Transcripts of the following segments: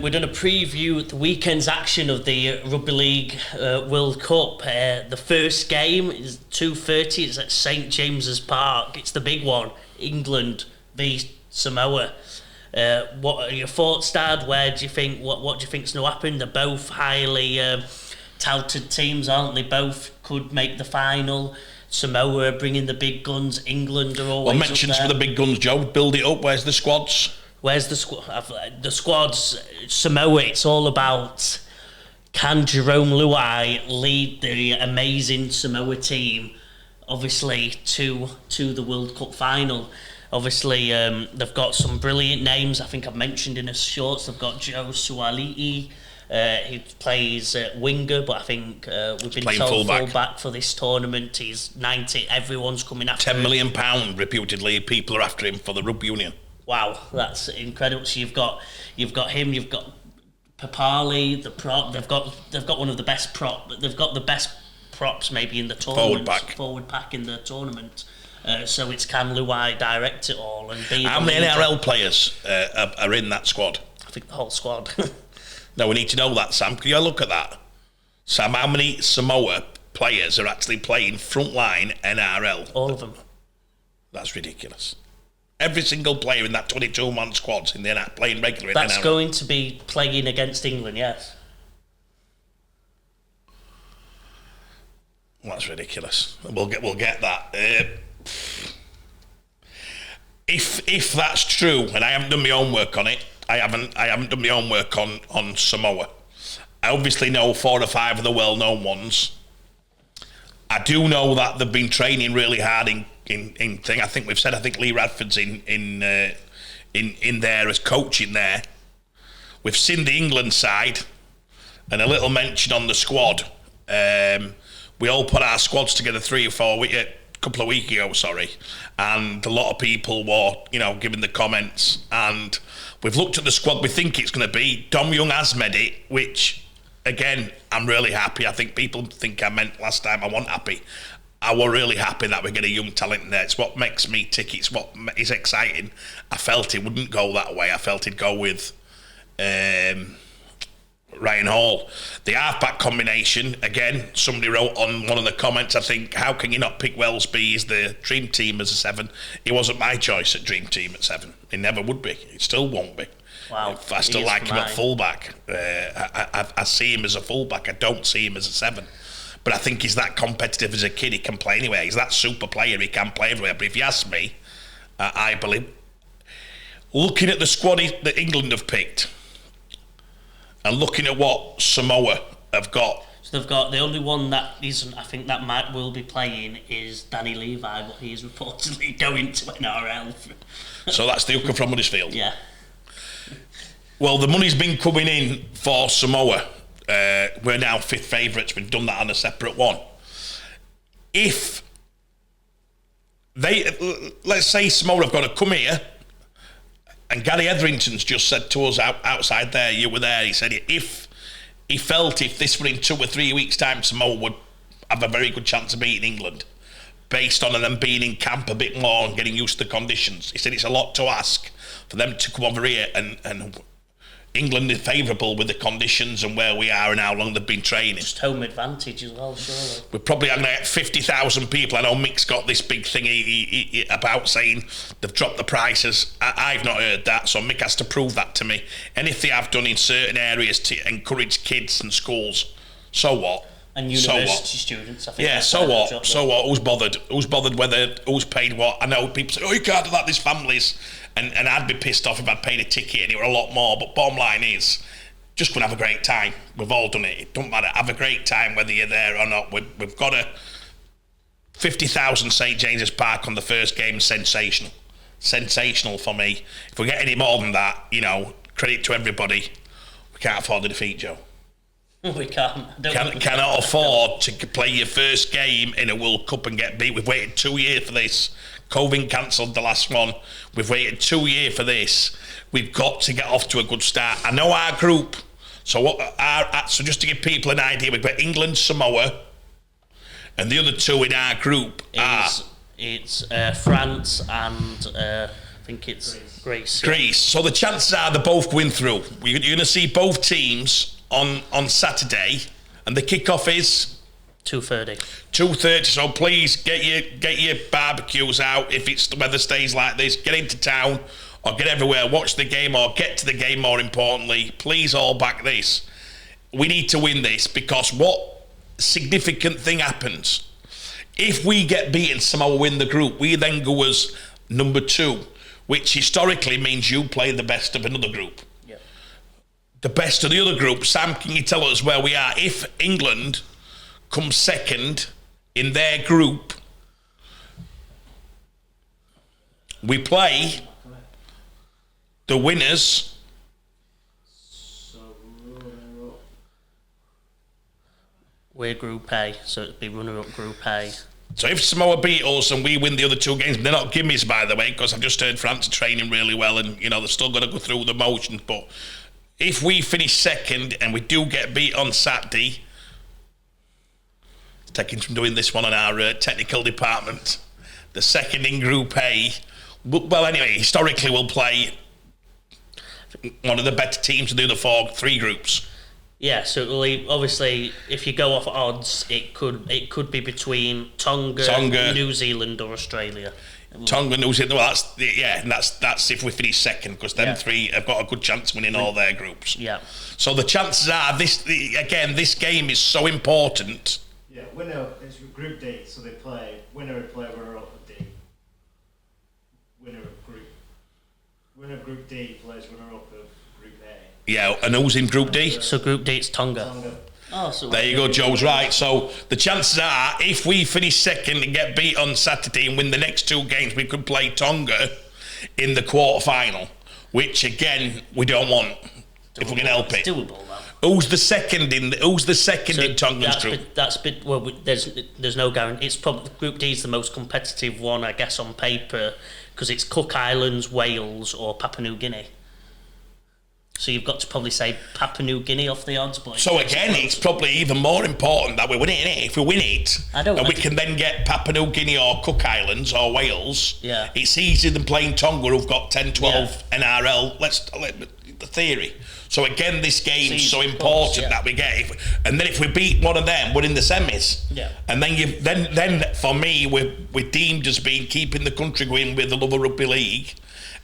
We're going to preview the weekend's action of the Rugby League World Cup. The first game is 2:30. It's at St James's Park. It's the big one. England v Samoa. What are your thoughts, Dad? Where do you think? What do you think's going to happen? They're both highly touted teams, aren't they? Both could make the final. Samoa bringing the big guns. England are always. Well, mentions for the big guns, Joe. Build it up. Where's the squads? Where's the squad? The squads, Samoa, it's all about, can Jerome Luai lead the amazing Samoa team, obviously, to the World Cup final? Obviously, they've got some brilliant names. I think I've mentioned in the shorts, they've got Joe Suali'i. He plays winger, but I think we've been told fullback for this tournament. He's 90. Everyone's coming after £10 million, reputedly. People are after him for the rugby union. Wow, that's incredible. So you've got him, you've got Papali, the prop. They've got one of the best They've got the best props maybe in the tournament. Forward pack in the tournament. So it's can Luai direct it all and be. How many NRL players are in that squad? I think the whole squad. No, we need to know that, Sam. Can you look at that, Sam? How many Samoa players are actually playing frontline NRL? All of them. That's ridiculous. Every single player in that 22-man squad's in there playing regularly. That's going to be playing against England, yes. Well, that's ridiculous. We'll get that. If that's true, and I haven't done my homework on it, I haven't done my homework on Samoa. I obviously know 4 or 5 of the well-known ones. I do know that they've been training really hard in thing. I think Lee Radford's in there as coaching there. We've seen the England side, and a little mention on the squad. We all put our squads together 3 or 4 weeks, a couple of weeks ago, and a lot of people were, giving the comments. And we've looked at the squad. We think it's going to be Dom Young has made it, which again I'm really happy. I think people think I meant last time I wasn't happy. I was really happy that we get a young talent in there. It's what makes me tick. It's what is exciting. I felt it wouldn't go that way. I felt it'd go with Ryan Hall. The halfback combination, again, somebody wrote on one of the comments, I think, how can you not pick Wellesby as the dream team as a 7? He wasn't my choice at dream team at 7. He never would be. He still won't be. Wow. I still like him at fullback. I see him as a fullback. I don't see him as a 7. But I think he's that competitive as a kid. He can play anywhere. He's that super player. He can play everywhere. But if you ask me, I believe, looking at the squad that England have picked and looking at what Samoa have got. So they've got the only one that isn't, I think that will be playing is Danny Levi, but he's reportedly going to NRL. So that's the hooker from Huddersfield. Yeah. Well, the money's been coming in for Samoa. We're now 5th favourites. We've done that on a separate one. If they, let's say Samoa have got to come here, and Gary Etherington's just said to us outside there, you were there, he said if he felt if this were in 2 or 3 weeks' time, Samoa would have a very good chance of beating England, based on them being in camp a bit more and getting used to the conditions. He said it's a lot to ask for them to come over here and England is favourable with the conditions and where we are and how long they've been training. Just home advantage as well, surely. We're probably going to get 50,000 people. I know Mick's got this big thing about saying they've dropped the prices. I've not heard that, so Mick has to prove that to me. And if they have done in certain areas to encourage kids and schools, so what? And university students, I think. Yeah, so what? So what? Who's bothered? Who's bothered who's paid what? I know people say, you can't do that, there's families. And I'd be pissed off if I'd paid a ticket and it were a lot more. But bottom line is, just go and have a great time. We've all done it. It don't matter. Have a great time whether you're there or not. We've got 50,000 St James's Park on the first game. Sensational. Sensational for me. If we get any more than that, credit to everybody. We can't afford a defeat, Joe. We can't. Cannot afford to play your first game in a World Cup and get beat. We've waited 2 years for this. COVID cancelled the last one. We've waited 2 years for this. We've got to get off to a good start. I know our group. So just to give people an idea, we've got England, Samoa, and the other 2 in our group it's France and I think it's Greece. Greece. So the chances are they're both going through. You're going to see both teams on Saturday, and the kickoff is 2:30. 2:30. So please get your barbecues out. If the weather stays like this, get into town or get everywhere. Watch the game or get to the game. More importantly, please all back this. We need to win this, because what significant thing happens if we get beaten? Samoa win the group. We then go as number 2, which historically means you play the best of another group. The best of the other group. Sam, can you tell us where we are? If England comes second in their group, we play the winners. We're Group A, so it'd be runner-up Group A. So if Samoa beat us and we win the other 2 games, they're not gimmies, by the way, because I've just heard France are training really well, and they're still going to go through the motions. But if we finish second and we do get beat on Saturday, taking from doing this one on our technical department, the second in Group A, well, anyway, historically we'll play one of the better teams of the other 3 groups. Yeah, so obviously, if you go off odds, it could be between Tonga, New Zealand, or Australia. Tonga, New Zealand. Well, that's if we finish second, because them 3 have got a good chance of winning all their groups. Yeah. So the chances are this game is so important. Yeah, winner is Group D, so they play winner would play runner up of D. Winner of Group D plays runner up of Group A. Yeah, and who's in Group D? So Group D, it's Tonga. Oh, so there you go, Joe's right. So the chances are, if we finish second and get beat on Saturday and win the next 2 games, we could play Tonga in the quarter-final, which again we don't want if we can help it. It's doable, though. Who's the second in Tonga's group? There's no guarantee. It's probably Group D is the most competitive one, I guess, on paper, because it's Cook Islands, Wales, or Papua New Guinea. So you've got to probably say Papua New Guinea off the odds. But so again, it's probably even more important that we win it, innit? If we win it, we can then get Papua New Guinea or Cook Islands or Wales. Yeah. It's easier than playing Tonga, who've got 10, 12 NRL. The theory. So again, this game's so important that we get. And then if we beat one of them, we're in the semis. Yeah. And then for me, we're deemed as being keeping the country going with the love of rugby league,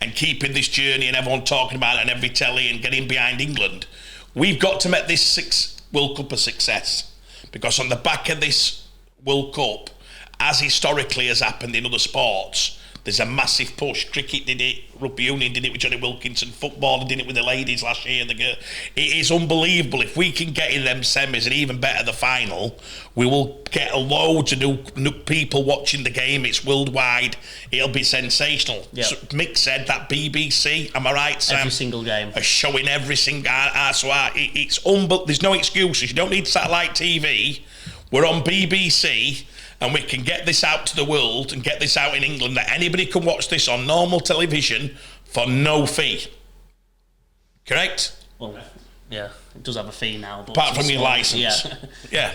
and keeping this journey and everyone talking about it on every telly and getting behind England. We've got to make this World Cup a success, because on the back of this World Cup, as historically has happened in other sports, there's a massive push. Cricket did it, rugby union did it with Johnny Wilkinson, football did it with the ladies last year. It is unbelievable. If we can get in them semis and even better the final, we will get a load of new people watching the game. It's worldwide. It'll be sensational. Yep. So Mick said that BBC, am I right, Sam? Every single game. Are showing every single... it's there's no excuses. You don't need satellite TV. We're on BBC... and we can get this out to the world and get this out in England, that anybody can watch this on normal television for no fee. Correct? Well, yeah, it does have a fee now. But apart from your licence. Yeah. Yeah.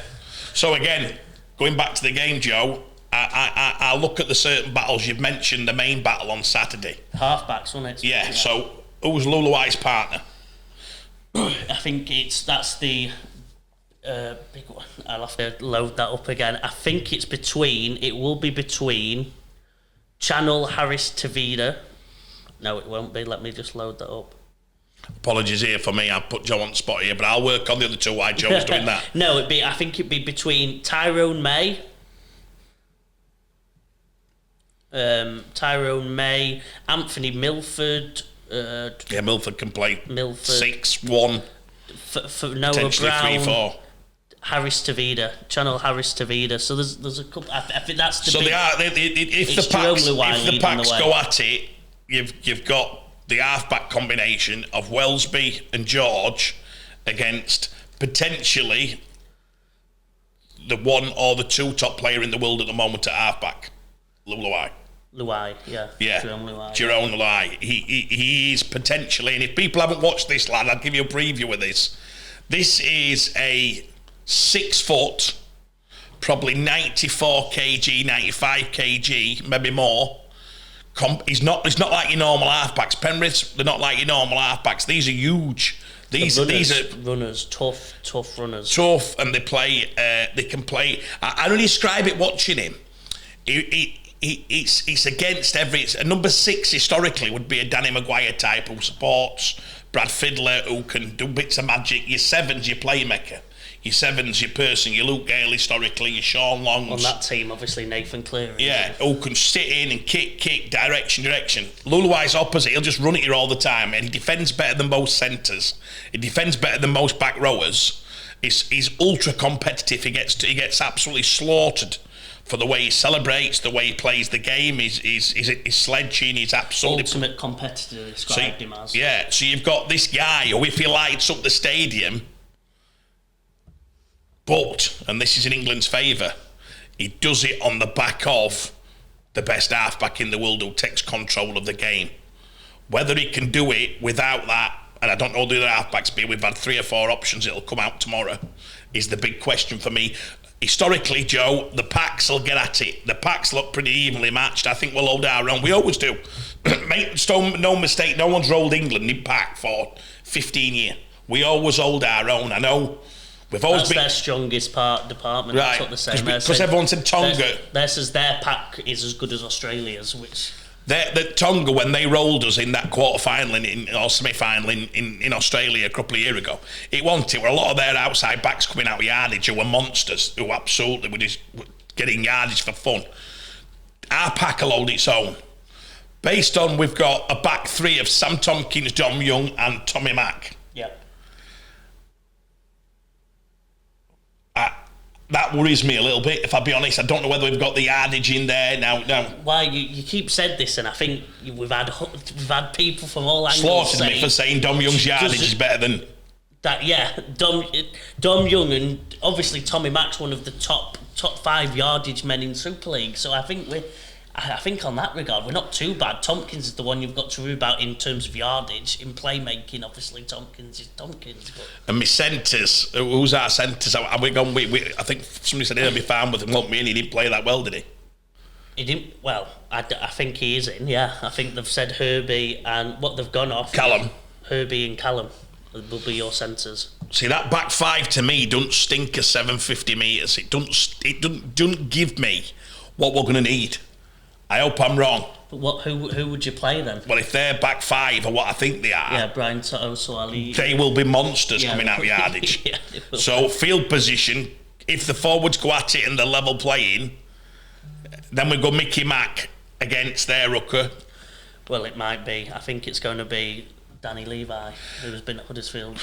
So again, going back to the game, Joe, I look at the certain battles. You've mentioned the main battle on Saturday. Halfbacks, wasn't it? Yeah, so who's Luluai's partner? I think that's the... big one. I'll have to load that up again. I think it will be between Channel Harris Tavita. No, it won't be. Let me just load that up. Apologies here for me. I put Joe on the spot here, but I'll work on the other 2 while Joe's doing that. No, I think it'd be between Tyrone May, Anthony Milford. Milford can play. 6-1. For Noah potentially Brown. 3-4. Harris Tavita, Channel Harris Tavita. So there's a couple. I think that's the. So if the packs go at it, you've got the halfback combination of Wellesby and George against potentially the 1 or the 2 top player in the world at the moment at halfback, Luai. Yeah. Jerome Luai. He is potentially, and if people haven't watched this, lad, I'll give you a preview of this. This is a 6 foot, probably 94 kg, 95 kg, maybe more, He's not like your normal halfbacks. Penrith, they're not like your normal halfbacks. These are huge. These are runners, tough runners. Tough, and they play. They can play. I only describe it watching him. It's against every. A number 6 historically would be a Danny Maguire type who supports Brad Fiddler, who can do bits of magic. Your 7's your playmaker. Your 7's your person. Your Luke Gale historically. Your Sean Longs. On that team, obviously Nathan Cleary. Yeah, who can sit in and kick, direction. Luluai's opposite. He'll just run at you all the time, and he defends better than most centres. He defends better than most back rowers. He's ultra competitive. He gets absolutely slaughtered for the way he celebrates, the way he plays the game. He's sledging. He's absolutely ultimate competitor. Described him as. Yeah, so you've got this guy who, if he lights up the stadium. But, and this is in England's favour, he does it on the back of the best halfback in the world who takes control of the game. Whether he can do it without that, and I don't know who the other halfbacks be, we've had 3 or 4 options, it'll come out tomorrow, is the big question for me. Historically, Joe, the packs will get at it. The packs look pretty evenly matched. I think we'll hold our own. We always do. Make no mistake, no one's rolled England in pack for 15 years. We always hold our own. I know. That's their strongest department. Right, that's what they're saying. Because everyone said Tonga. Their pack is as good as Australia's, which... The Tonga, when they rolled us in that quarter-final or semi-final in Australia a couple of years ago, it were a lot of their outside backs coming out with yardage who were monsters, who absolutely were just getting yardage for fun. Our pack will hold its own. Based on, we've got a back 3 of Sam Tompkins, Dom Young and Tommy Mack. Yep. That worries me a little bit, if I'll be honest. I don't know whether we've got the yardage in there now. Why you keep said this, and I think we've had people from all angles slaughtered me for saying Dom Young's yardage is better than that. Yeah, Dom Young and obviously Tommy Mack's one of the top 5 yardage men in Super League. So I think on that regard we're not too bad. Tompkins is the one you've got to worry about in terms of yardage. In playmaking, obviously Tompkins is Tompkins. But. And my centres, who's our centres? Are we gone? I think somebody said he'll be fine with him, won't me? And he didn't play that well, did he? He didn't. Well, I think he is in. Yeah, I think they've said Herbie and what they've gone off. Callum. Herbie and Callum will be your centres. See, that back 5 to me don't stink of 750 metres. It don't give me what we're going to need. I hope I'm wrong. But who would you play then? Well, if they're back 5 or what I think they are, yeah, Brian Soali, they will be monsters coming out yardage. Yeah, so field position, if the forwards go at it and they're level playing, then we go Mickey Mack against their rucker. Well, it might be. I think it's going to be Danny Levi, who's been at Huddersfield.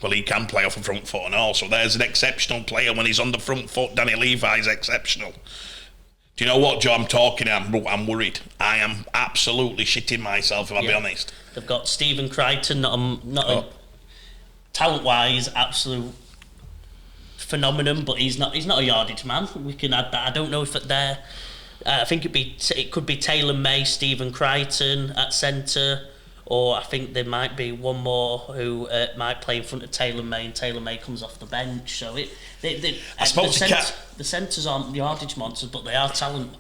Well, he can play off a front foot and all, so there's an exceptional player when he's on the front foot. Danny Levi is exceptional. Do you know what, Joe? I'm worried. I am absolutely shitting myself, if I'll be honest. They've got Stephen Crichton, talent-wise, absolute phenomenon, but he's not a yardage man. We can add that. I don't know if there. I think it could be Taylor May, Stephen Crichton at centre, or I think there might be one more who might play in front of Taylor May, and Taylor May comes off the bench. So the centres aren't the yardage monsters, but they are talent.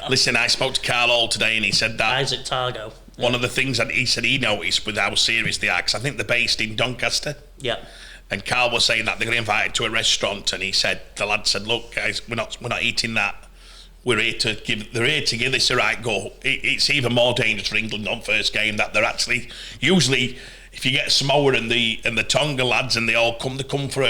Listen, I spoke to Carl Hall today, and he said that Isaac Targo. One of the things that he said he noticed with how serious they are, because I think they're based in Doncaster. Yeah. And Carl was saying that they're going to invite to a restaurant, and he said the lad said, "Look, guys, we're not eating that. They're here to give this a right go." It's even more dangerous for England on first game that they're actually usually, if you get Samoa and the Tonga lads and they come for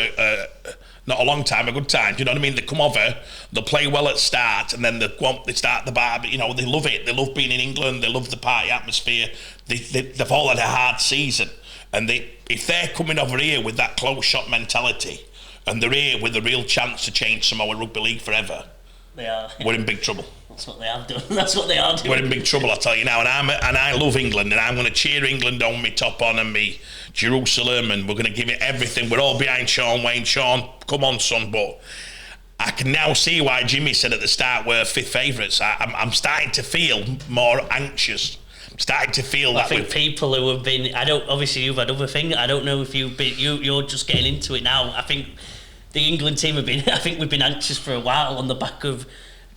not a long time, a good time. Do you know what I mean? They come over, they'll play well at start, and then they start the bar. But, you know, they love it. They love being in England. They love the party atmosphere. They've all had a hard season, and if they're coming over here with that close shot mentality, and they're here with a real chance to change Samoa Rugby League forever. They are. We're in big trouble. That's what they have done. That's what they are doing. We're in big trouble, I tell you now. And I love England, and I'm going to cheer England on me top on and me Jerusalem, and we're going to give it everything. We're all behind Sean Wayne. Sean, come on, son. But I can now see why Jimmy said at the start we're fifth favourites. I'm starting to feel more anxious. I'm starting to feel that. I think people who have been. Obviously you've had other things. I don't know if you've been. You're just getting into it now. I think the England team have been. I think we've been anxious for a while on the back of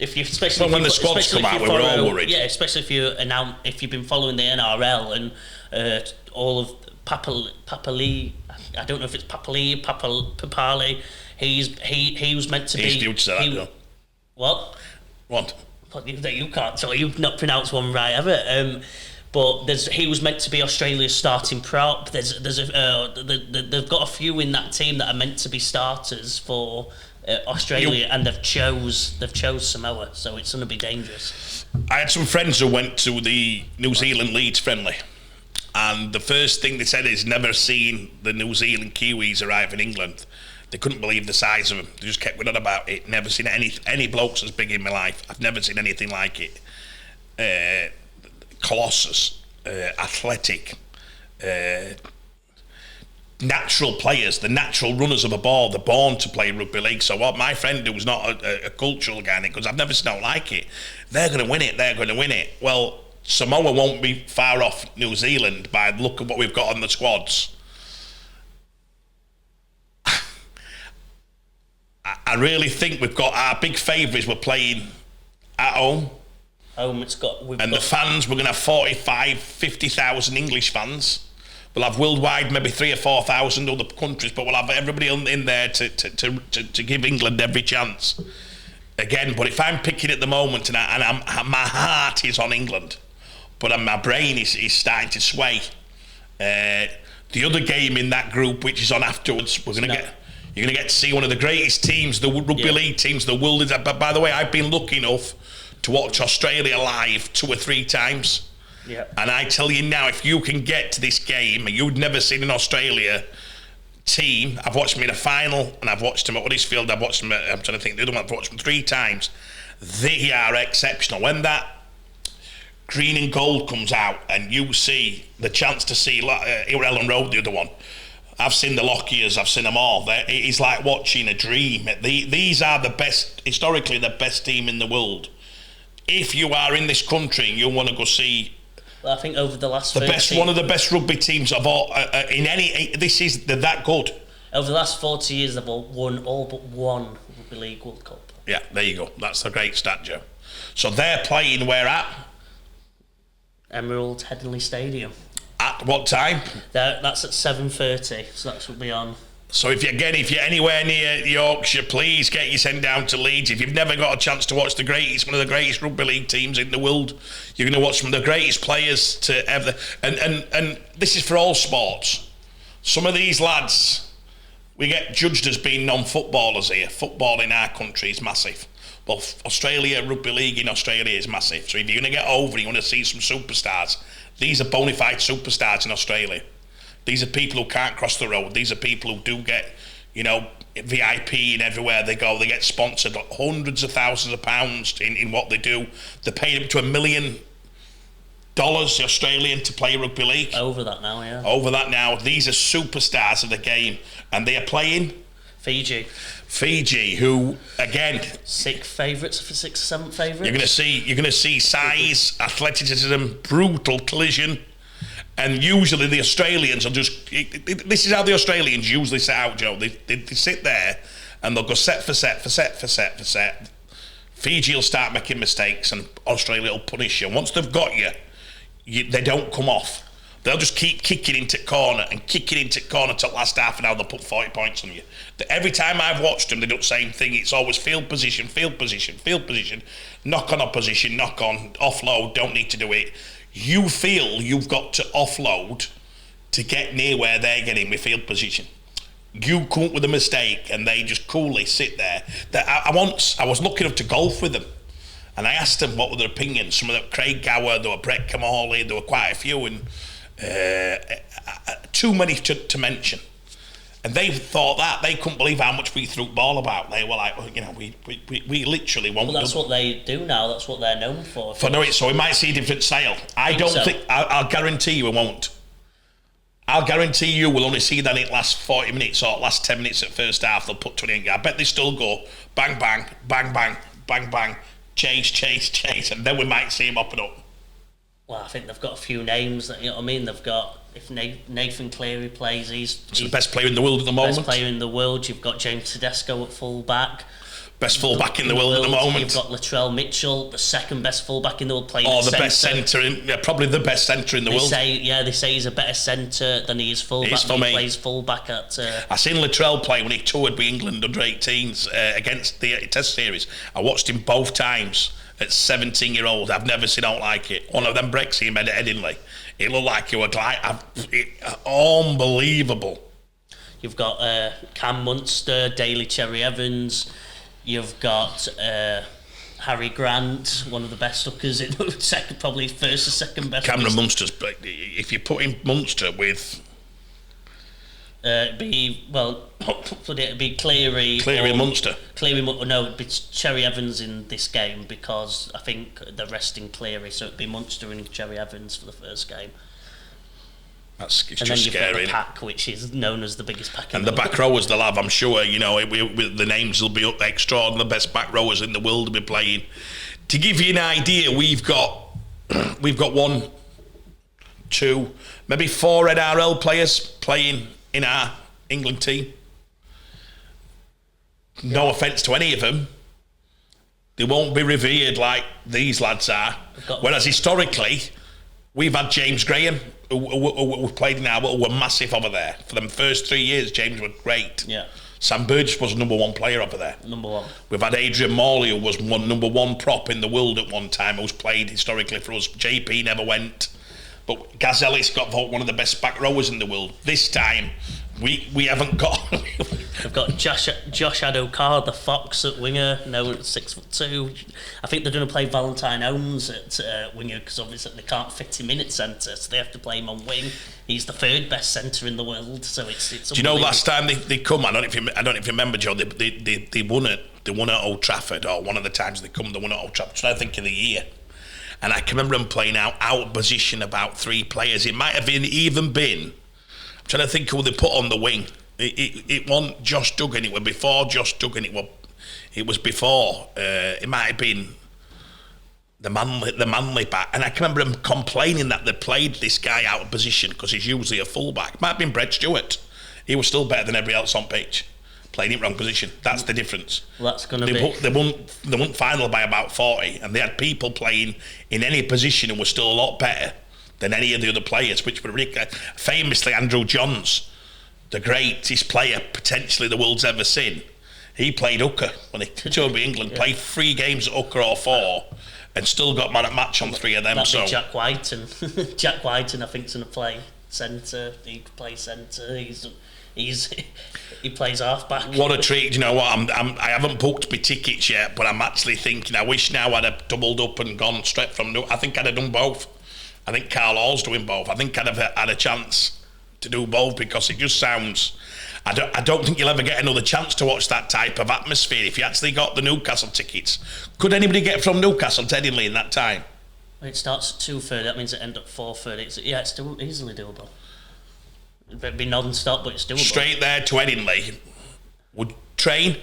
if you, especially when the squads come out, we were all worried. Yeah, especially if you've been following the NRL and all of Papali. I don't know if it's Papali. He was meant to be. He's due to say that. What? What? You can't. So you've not pronounced one right, have it? But he was meant to be Australia's starting prop. They've got a few in that team that are meant to be starters for Australia, and they've chose Samoa, so it's going to be dangerous. I had some friends who went to the New Zealand Leeds friendly, and the first thing they said is never seen the New Zealand Kiwis arrive in England. They couldn't believe the size of them. They just kept going on about it. Never seen any blokes as big in my life. I've never seen anything like it. Colossus, athletic, natural players, the natural runners of a ball. They're born to play rugby league. So what my friend who's not a cultural guy, because I've never seen like it, they're going to win it. Well, Samoa won't be far off New Zealand by the look of what we've got on the squads. I really think we've got our big favourites. We're playing at home. The fans, we're going to have 45, 50,000 English fans. We'll have worldwide maybe 3,000 or 4,000 other countries, but we'll have everybody in there to give England every chance. Again, but if I'm picking at the moment my heart is on England, but my brain is starting to sway. The other game in that group, which is on afterwards, you're going to get to see one of the greatest teams, the rugby league teams, the world. But by the way, I've been lucky enough to watch Australia live 2 or 3 times. Yeah. And I tell you now, if you can get to this game, and you'd never seen an Australia team, I've watched them in a final, and I've watched them at Huddersfield, I've watched them at, I'm trying to think, the other one, I've watched them 3 times. They are exceptional. When that green and gold comes out, and you see the chance to see Ellen Road, the other one, I've seen the Lockiers, I've seen them all. It is like watching a dream. These are the best, historically the best team in the world. If you are in this country and you want to go see, well, I think over the last one of the best rugby teams of all in any, they're that good. Over the last 40 years, they've won all but one Rugby League World Cup. Yeah, there you go. That's a great stat, Joe. So they're playing where at? Emerald Headingley Stadium. At what time? That's at 7:30, so that will be on. So if you're anywhere near Yorkshire, please get yourself down to Leeds. If you've never got a chance to watch one of the greatest rugby league teams in the world, you're going to watch some of the greatest players to ever. And this is for all sports. Some of these lads, we get judged as being non-footballers here. Football in our country is massive. Well, Australia, rugby league in Australia is massive. So if you're going to get over and you want to see some superstars, these are bona fide superstars in Australia. These are people who can't cross the road. These are people who do get, VIP and everywhere they go. They get sponsored hundreds of thousands of pounds in what they do. They're paid up to $1 million Australian to play rugby league. Over that now, yeah. Over that now. These are superstars of the game. And they are playing Fiji, who again, 6th favourites for 6th or 7th favourites. You're gonna see size, athleticism, brutal collision, and usually the Australians will just. This is how the Australians usually set out, Joe. They sit there and they'll go set for set. Fiji will start making mistakes and Australia will punish you. Once they've got you, they don't come off. They'll just keep kicking into corner till last half an hour. They'll put 40 points on you. Every time I've watched them, they do the same thing. It's always field position, knock on opposition, knock on, offload, don't need to do it. You feel you've got to offload to get near where they're getting with field position. You come up with a mistake and they just coolly sit there. I was lucky enough to golf with them. And I asked them what were their opinions. Some of them, Craig Gower, there were Brett Camorley, there were quite a few, and too many to mention. And they thought that they couldn't believe how much we threw the ball about. They were like, we literally won't. Well, that's what they do now. That's what they're known for. So we might see a different sale. I'll guarantee you we won't. I'll guarantee you we'll only see that in last 40 minutes or last 10 minutes at first half. They'll put 20 in. I bet they still go bang, bang, bang, bang, bang, bang, chase, and then we might see him up and up. Well, I think they've got a few names that, you know what I mean? They've got, if Nathan Cleary plays, he's the best player in the world at the moment. Best player in the world. You've got James Tedesco at full back. Best fullback in the world at the moment. You've got Latrell Mitchell, the second best fullback in the world, playing the best centre, probably the best centre in the world. They say he's a better centre than he is fullback. He plays fullback at... I seen Latrell play when he toured with England under 18s against the Test series. I watched him both times at 17-year-old. I've never seen out like it. One of them breaks he made at Headingley. It looked like he was unbelievable. You've got Cam Munster, Daly Cherry Evans. You've got Harry Grant, one of the best hookers in probably first or second best. Cameron Munster's, if you put in Munster with... it'd be Cleary. Cleary and Munster. It'd be Cherry Evans in this game because I think they're resting Cleary, so it'd be Munster and Cherry Evans for the first game. It's and just then you've scary. got the pack, which is known as the biggest pack. And the back rowers they'll have, I'm sure, the names will be up extra. The best back rowers in the world will be playing. To give you an idea, we've got 1, 2, maybe 4 NRL players playing in our England team. No offence to any of them. They won't be revered like these lads are. Whereas historically, we've had James Graham, who played in our, who were massive over there. For them first 3 years, James was great. Yeah. Sam Burgess was number 1 player over there. Number 1. We've had Adrian Morley, who was number 1 prop in the world at one time, who's played historically for us. JP never went. But Gaz Ellis got voted one of the best back rowers in the world. This time, we haven't got... They've got Josh Adokar, the Fox at winger, now at 6'2". I think they're going to play Valentine Holmes at winger because obviously they can't fit him in at centre, so they have to play him on wing. He's the 3rd best centre in the world, so it's. Do you know last time they come? I don't know if you remember, Joe. They won it. They won at Old Trafford, or one of the times they won at Old Trafford. So I think of the year, and I can remember them playing out of position about 3 players. It might have even been. I'm trying to think who they put on the wing. It wasn't Josh Duggan. It was before Josh Duggan. It was before. It might have been the Manly back. And I can remember him complaining that they played this guy out of position because he's usually a fullback. Might have been Brett Stewart. He was still better than everybody else on pitch. Playing in wrong position. That's the difference. Well, that's going to be. They won final by about 40, and they had people playing in any position and were still a lot better than any of the other players, which were famously Andrew Johns. The greatest player potentially the world's ever seen. He played hooker when he toured with England, played 3 games at hooker or 4, and still got man at match on 3 of them. That'd be Jack Whiten. Jack Whiten, I think, is going to play centre. He could play centre. He plays halfback. What a treat! You know what? I haven't booked my tickets yet, but I'm actually thinking. I wish now I'd have doubled up and gone straight from. I think I'd have done both. I think Carl Hall's doing both. I think I'd have had a chance to do both because it just sounds. I don't think you'll ever get another chance to watch that type of atmosphere if you actually got the Newcastle tickets. Could anybody get from Newcastle to Headingley in that time? It starts at 2:30. That means it ends at 4:30. It's still easily doable. It'd be non-stop, but it's doable. Straight there to Headingley. Would train?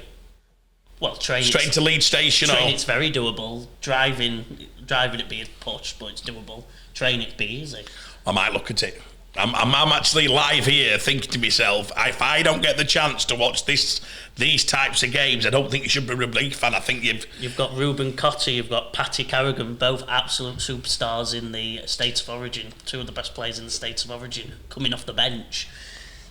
Well, train straight to Leeds Station. Train, it's very doable. Driving it'd be a push, but it's doable. Train, it'd be easy. I might look at it. I'm actually live here thinking to myself, if I don't get the chance to watch these types of games, I don't think you should be a Rugby League fan. I think you've got Ruben Cotter, you've got Paddy Carrigan, both absolute superstars in the States of Origin, 2 of the best players in the States of Origin, coming off the bench.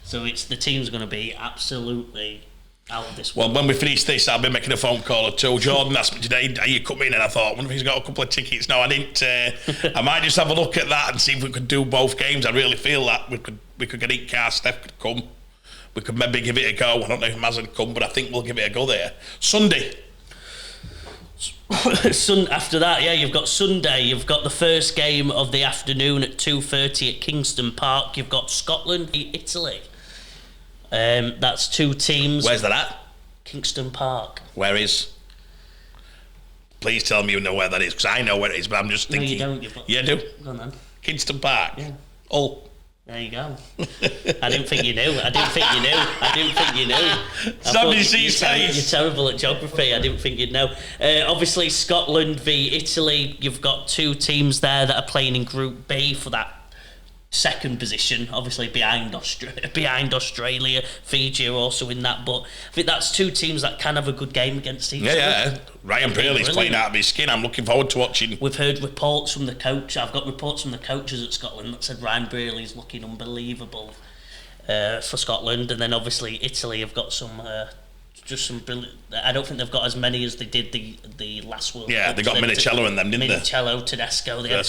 So the team's going to be absolutely out of this world. Well, when we finish this, I'll be making a phone call or 2. Jordan asked me today, are you coming? And I thought, I wonder if he's got a couple of tickets. No, I didn't. I might just have a look at that and see if we could do both games. I really feel that we could get it. Car Steph could come. We could maybe give it a go. I don't know if Maz would come, but I think we'll give it a go there. Sunday. After that, you've got Sunday. You've got the first game of the afternoon at 2:30 at Kingston Park. You've got Scotland v Italy. That's 2 teams. Where's that at? Kingston Park. Where is? Please tell me you know where that is, because I know where it is, but I'm just thinking. No, you don't. Yeah, I do. Go on then. Kingston Park. Yeah. Oh. There you go. I didn't think you knew. You're terrible at geography. I didn't think you'd know. Obviously, Scotland v Italy. You've got 2 teams there that are playing in Group B for that second position, obviously behind Australia. Fiji are also in that, but I think that's two teams that can have a good game against each other. Yeah. Ryan Brearley's playing out of his skin. I'm looking forward to watching. We've heard reports from the coach. I've got reports from the coaches at Scotland that said Ryan Brearley's looking unbelievable for Scotland, and then obviously Italy have got some. Just some brilliant. I don't think they've got as many as they did the last World Cup. Yeah, they got Minicello in them, didn't they? Minicello, Tedesco. They had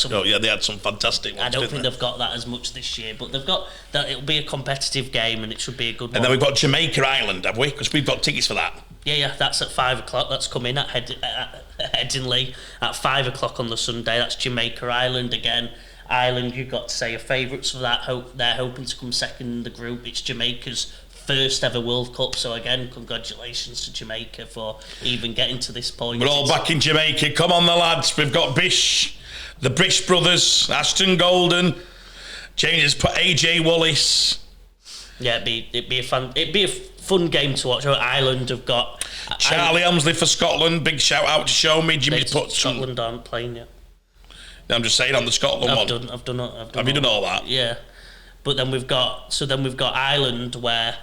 some fantastic ones. I don't think they've got that as much this year, but they've got that. It'll be a competitive game, and it should be a good one. And then we've got Jamaica Ireland, have we? Because we've got tickets for that. Yeah, that's at 5 o'clock. That's coming at Headingley at 5 o'clock on the Sunday. That's Jamaica Ireland again. Ireland, you've got to say, are favourites for that. They're hoping to come second in the group. It's Jamaica's first ever World Cup, so again, congratulations to Jamaica for even getting to this point. We're all back in Jamaica. Come on, the lads. We've got Bish, the Brish brothers, Ashton Golden, AJ Wallace. Yeah, it'd be a fun game to watch. Ireland have got Charlie Elmsley for Scotland. Big shout out to Show Me. Jimmy's put Scotland aren't playing yet. I'm just saying on the Scotland one. I've done Have you done all that? Yeah, but then we've got Ireland, where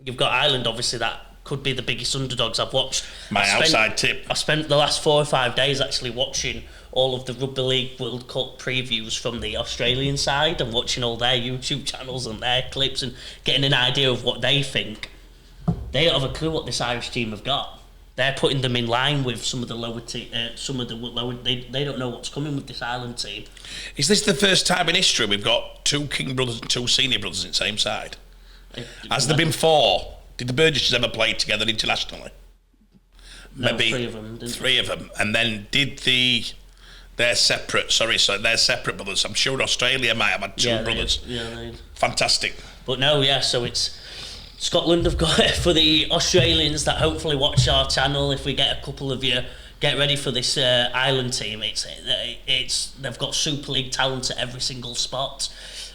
you've got Ireland. Obviously, that could be the biggest underdogs. Outside tip. I spent the last 4 or 5 days actually watching all of the Rugby League World Cup previews from the Australian side and watching all their YouTube channels and their clips and getting an idea of what they think. They don't have a clue what this Irish team have got. They're putting them in line with some of the lower They don't know what's coming with this Ireland team. Is this the first time in history we've got 2 King brothers and 2 senior brothers in the same side? Has there been 4? Did the Burgesses ever play together internationally? No, Maybe 3 of them. Three of them, and then they're separate. They're separate brothers. I'm sure Australia might have had 2 brothers. Fantastic. But no, yeah. So it's Scotland have got for the Australians that hopefully watch our channel. If we get a couple of you, get ready for this Ireland team. They've got Super League talent at every single spot.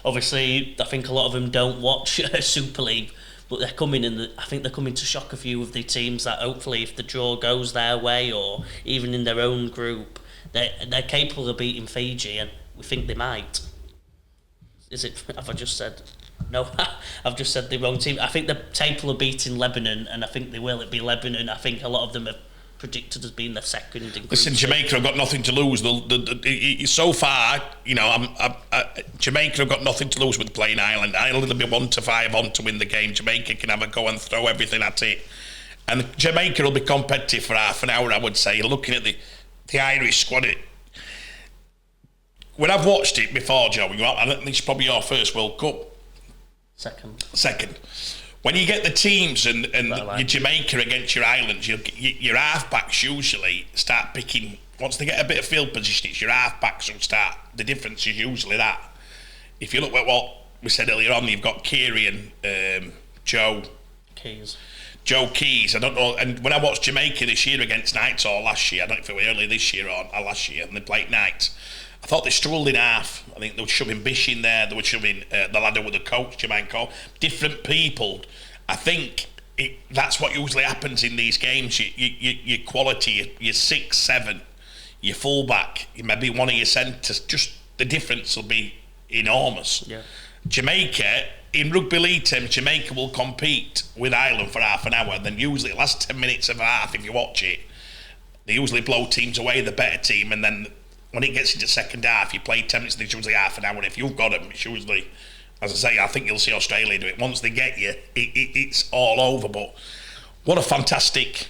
Obviously, I think a lot of them don't watch Super League, but they're coming in. I think they're coming to shock a few of the teams that hopefully, if the draw goes their way or even in their own group, they're capable of beating Fiji, and we think they might. Have I just said? No, I've just said the wrong team. I think they're capable of beating Lebanon, and I think they will. It'll be Lebanon. I think a lot of them are predicted as being the second. Listen, Jamaica have got nothing to lose. So far, Jamaica have got nothing to lose with playing Ireland. Ireland will be 1-5 on to win the game. Jamaica can have a go and throw everything at it, and Jamaica will be competitive for half an hour, I would say. Looking at the Irish squad, when I've watched it before, Joe, I think this is probably your first World Cup. Second. When you get the teams and your Jamaica against your Ireland, your half-backs usually start picking. Once they get a bit of field position, it's your half-backs who start. The difference is usually that. If you look at what we said earlier on, you've got Kiri and Joe Keys. Joe Keys, I don't know. And when I watched Jamaica this year against Knights, or last year, I don't know if it was early this year or last year, and they played Knights, I thought they struggled in half. I think they were shoving Bish in there, they were shoving the lad with the coach, Jermaine Cole, different people. I think that's what usually happens in these games. Your quality, your 6, 7, your fullback, maybe one of your centres, just the difference will be enormous. Yeah. Jamaica, in rugby league terms, Jamaica will compete with Ireland for half an hour, and then usually the last 10 minutes of a half, if you watch it, they usually blow teams away, the better team, and then when it gets into second half, you play 10 minutes, there's usually half an hour, and if you've got them, it's usually, as I say, I think you'll see Australia do it. Once they get you, it's all over, but what a fantastic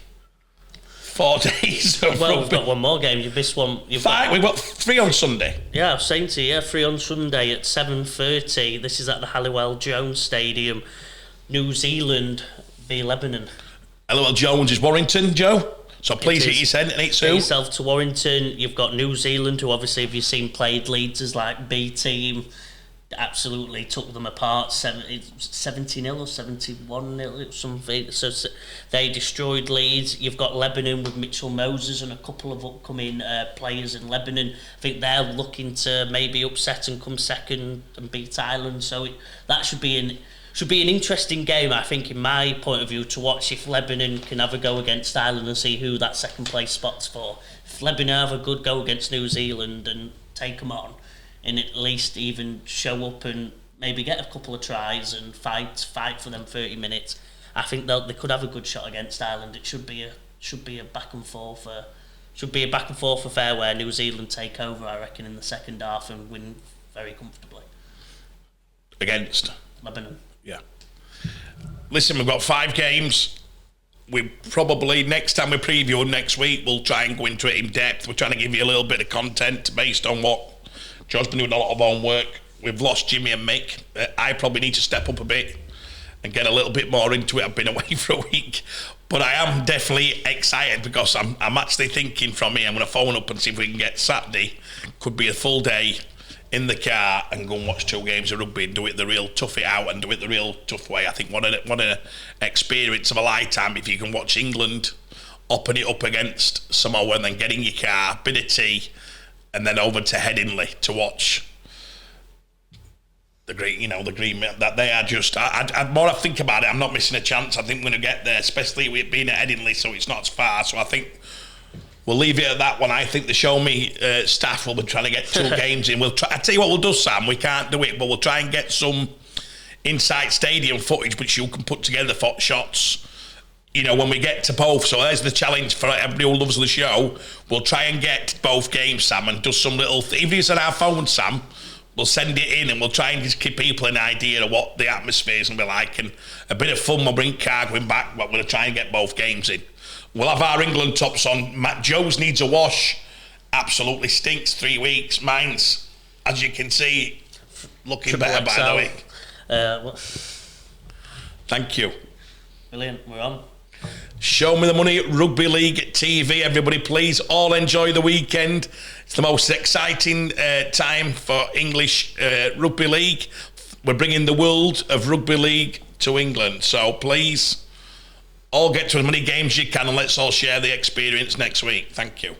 4 days of Well, rugby. we've got one more game, you've missed one. We've got 3 on Sunday. Yeah, I was saying to you, 3 on Sunday at 7:30. This is at the Halliwell Jones Stadium. New Zealand v Lebanon. Halliwell Jones is Warrington, Joe. So please hit your send and it's Get who? yourself to Warrington. You've got New Zealand, who obviously, if you've seen played Leeds as like B team, absolutely took them apart. 70-0 or 71-0, something. So they destroyed Leeds. You've got Lebanon with Mitchell Moses and a couple of upcoming players in Lebanon. I think they're looking to maybe upset and come second and beat Ireland. So that should be an interesting game, I think, in my point of view, to watch if Lebanon can have a go against Ireland and see who that second place spot's for. If Lebanon have a good go against New Zealand and take them on, and at least even show up and maybe get a couple of tries and fight for them 30 minutes. I think they could have a good shot against Ireland. It should be a back and forth. Should be a back and forth affair where New Zealand take over, I reckon, in the second half and win very comfortably. Against Lebanon. Yeah. Listen, we've got 5 games. We probably, next time we preview next week, we'll try and go into it in depth. We're trying to give you a little bit of content based on what John's been doing a lot of homework. We've lost Jimmy and Mick. I probably need to step up a bit and get a little bit more into it. I've been away for a week. But I am definitely excited because I'm actually thinking from here, I'm going to phone up and see if we can get Saturday. Could be a full day in the car and go and watch 2 games of rugby and do it the real tough it out and do it the real tough way. I think what an experience of a lifetime if you can watch England open it up against Samoa and then get in your car, bit of tea, and then over to Headingley to watch the green that they are just. More I think about it, I'm not missing a chance. I think we're going to get there, especially with being at Headingley, so it's not as far. So I think we'll leave it at that one. I think the Show Me staff will be trying to get 2 games in. We'll try. I tell you what we'll do, Sam. We can't do it, but we'll try and get some inside stadium footage, which you can put together for shots. When we get to both. So there's the challenge for everybody who loves the show. We'll try and get both games, Sam, and do some little. Even if it's on our phone, Sam, we'll send it in and we'll try and just give people an idea of what the atmosphere is going to be like, and a bit of fun. We'll bring Cargwin back, but we'll try and get both games in. We'll have our England tops on. Matt Joe's needs a wash. Absolutely stinks. 3 weeks. Mine's, as you can see, looking better by the way. Thank you. Brilliant. We're on. Show Me the Money, Rugby League TV. Everybody, please all enjoy the weekend. It's the most exciting time for English Rugby League. We're bringing the world of Rugby League to England. So please, all get to as many games as you can and let's all share the experience next week. Thank you.